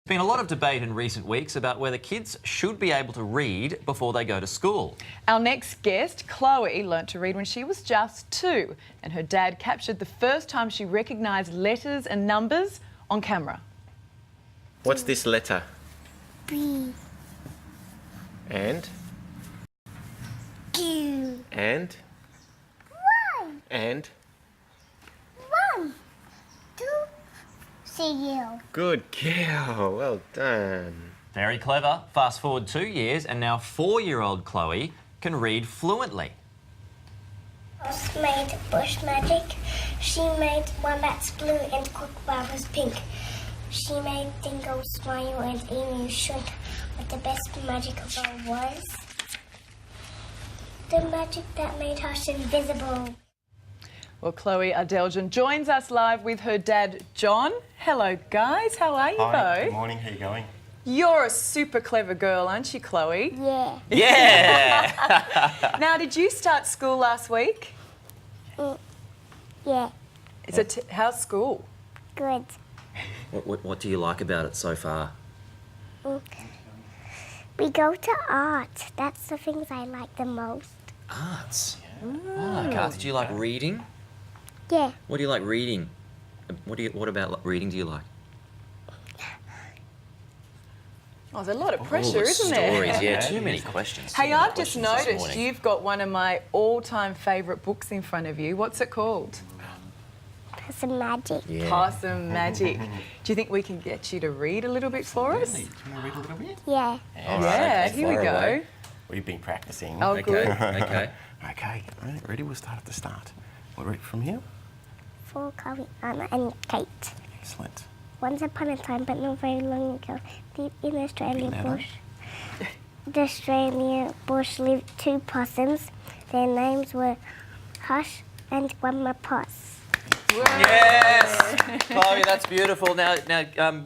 There's been a lot of debate in recent weeks about whether kids should be able to read before they go to school. Our next guest, Chloe, learnt to read when she was just 2, and her dad captured the first time she recognised letters and numbers on camera. What's this letter? B. And? Q. And? 1. And? 1. 2. See you. Good girl, well done. Very clever. Fast forward 2 years and now 4-year-old Chloe can read fluently. Ross made bush magic. She made one that's blue and Kookaburra's pink. She made Dingo smile and Emu shrink. But the best magic of all was the magic that made us invisible. Well, Chloe Ardeljan joins us live with her dad, John. Hello, guys. How are you Hi, both? good morning. How you going? You're a super clever girl, aren't you, Chloe? Yeah. Yeah! Now, did you start school last week? Yeah. How's school? Good. What do you like about it so far? We go to art. That's the things I like the most. Arts. Oh, Garth, do you like reading? Yeah. What do you like reading? What about reading do you like? Oh, there's a lot of pressure, the isn't there? stories, yeah, Yeah, too many yes. questions. Hey, Too many I've just questions this noticed morning. you've got one of my all-time favourite books in front of you. What's it called? Some magic. Yeah. Possum Magic. Do you think we can get you to read a little bit for us? Do you want to read a little bit? Yeah. All Yeah, right, okay, here we fire go. away. We've been practicing. Oh, Okay, good. okay. Okay, ready? We'll start at the start. We'll read from here. For Chloe, Anna, and Kate. Excellent. Once upon a time, but not very long ago, deep in the Australian Bit louder. bush, the Australian bush lived 2 possums. Their names were Hush and Grandma Poss. Yes! Chloe, that's beautiful. Now,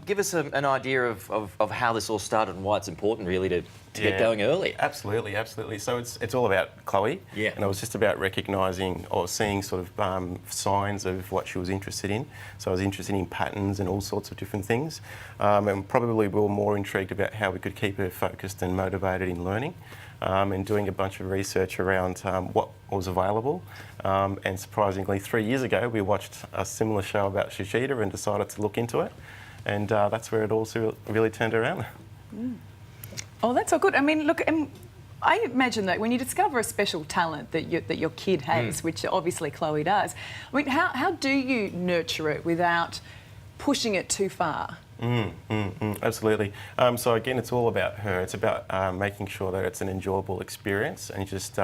give us an idea of how this all started and why it's important, really, to get Yeah. going early. Absolutely, absolutely. So it's all about Chloe. Yeah. And it was just about recognising or seeing sort of signs of what she was interested in. So I was interested in patterns and all sorts of different things. And probably we were more intrigued about how we could keep her focused and motivated in learning. And doing a bunch of research around what was available. And surprisingly, 3 years ago, we watched a similar show about Shichida and decided to look into it. And that's where it all really turned around. Oh, that's all good. I mean, look, I imagine that when you discover a special talent that your kid has, which obviously Chloe does, I mean, how do you nurture it without pushing it too far? Absolutely. So again, it's all about her. It's about making sure that it's an enjoyable experience and just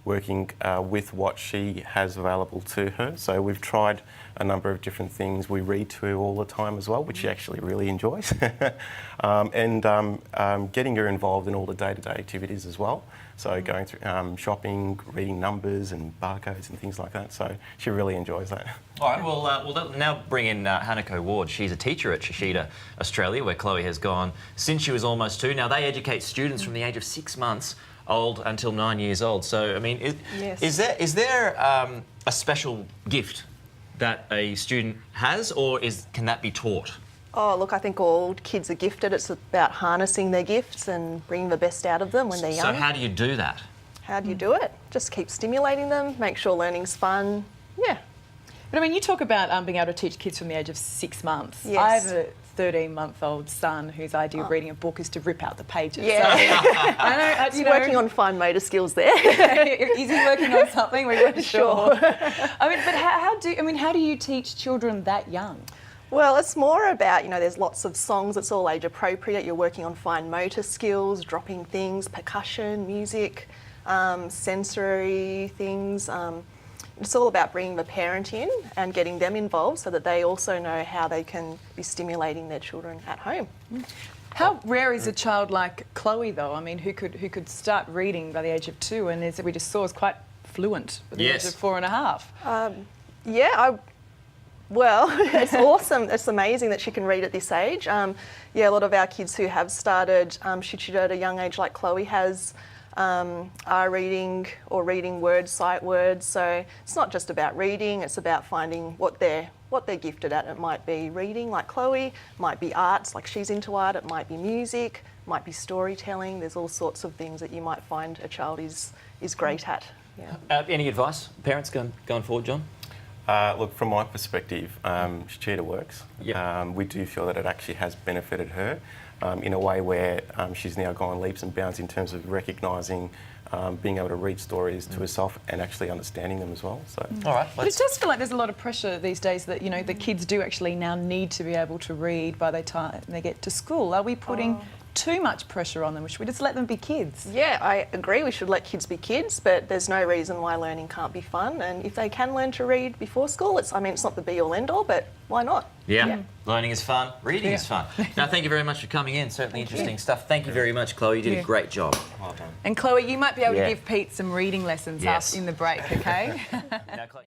working with what she has available to her. So we've tried a number of different things. We read to her all the time as well, which she actually really enjoys. and getting her involved in all the day-to-day activities as well. So going through shopping, reading numbers and barcodes and things like that. So she really enjoys that. All right, we'll now bring in Hanako Ward. She's a teacher at Shichida, Australia, where Chloe has gone since she was almost 2. Now, they educate students from the age of 6 months old until 9 years old. So, I mean, is there a special gift that a student has, or can that be taught? Oh, look, I think all kids are gifted. It's about harnessing their gifts and bringing the best out of them when they're young. So how do you do that? How do you do it? Just keep stimulating them, make sure learning's fun. Yeah. But I mean, you talk about being able to teach kids from the age of 6 months. Yes. I have a 13-month-old son whose idea of reading a book is to rip out the pages. Yeah. So, I know, He's working on fine motor skills there. Is he working on something? We weren't sure. I mean, but how do you teach children that young? Well, it's more about, there's lots of songs, it's all age appropriate. You're working on fine motor skills, dropping things, percussion, music, sensory things. It's all about bringing the parent in and getting them involved so that they also know how they can be stimulating their children at home. How rare is a child like Chloe, though? I mean, who could start reading by the age of 2 and, as we just saw, is quite fluent by the age of 4.5? Well, it's awesome. It's amazing that she can read at this age. A lot of our kids who have started Shichida at a young age, like Chloe has, are reading or reading word sight words. So it's not just about reading; it's about finding what their what they're gifted at. It might be reading, like Chloe, might be arts, like she's into art, it might be music, might be storytelling. There's all sorts of things that you might find a child is great at. Yeah. Any advice, parents, going forward, John? Look, from my perspective, Shichida works. Yep. We do feel that it actually has benefited her in a way where she's now gone leaps and bounds in terms of recognising, being able to read stories to herself and actually understanding them as well. So. All right. But it does feel like there's a lot of pressure these days that, you know, the kids do actually now need to be able to read by the time they get to school. Are we putting too much pressure on them? Should we just let them be kids? Yeah, I agree. We should let kids be kids, but there's no reason why learning can't be fun. And if they can learn to read before school, it's not the be-all, end-all, but why not? Yeah. Learning is fun. Reading is fun. Now, thank you very much for coming in. Certainly interesting stuff. Thank you very much, Chloe. You did a great job. Well done. And Chloe, you might be able Yeah. to give Pete some reading lessons Yes. up in the break, okay? Now, Chloe-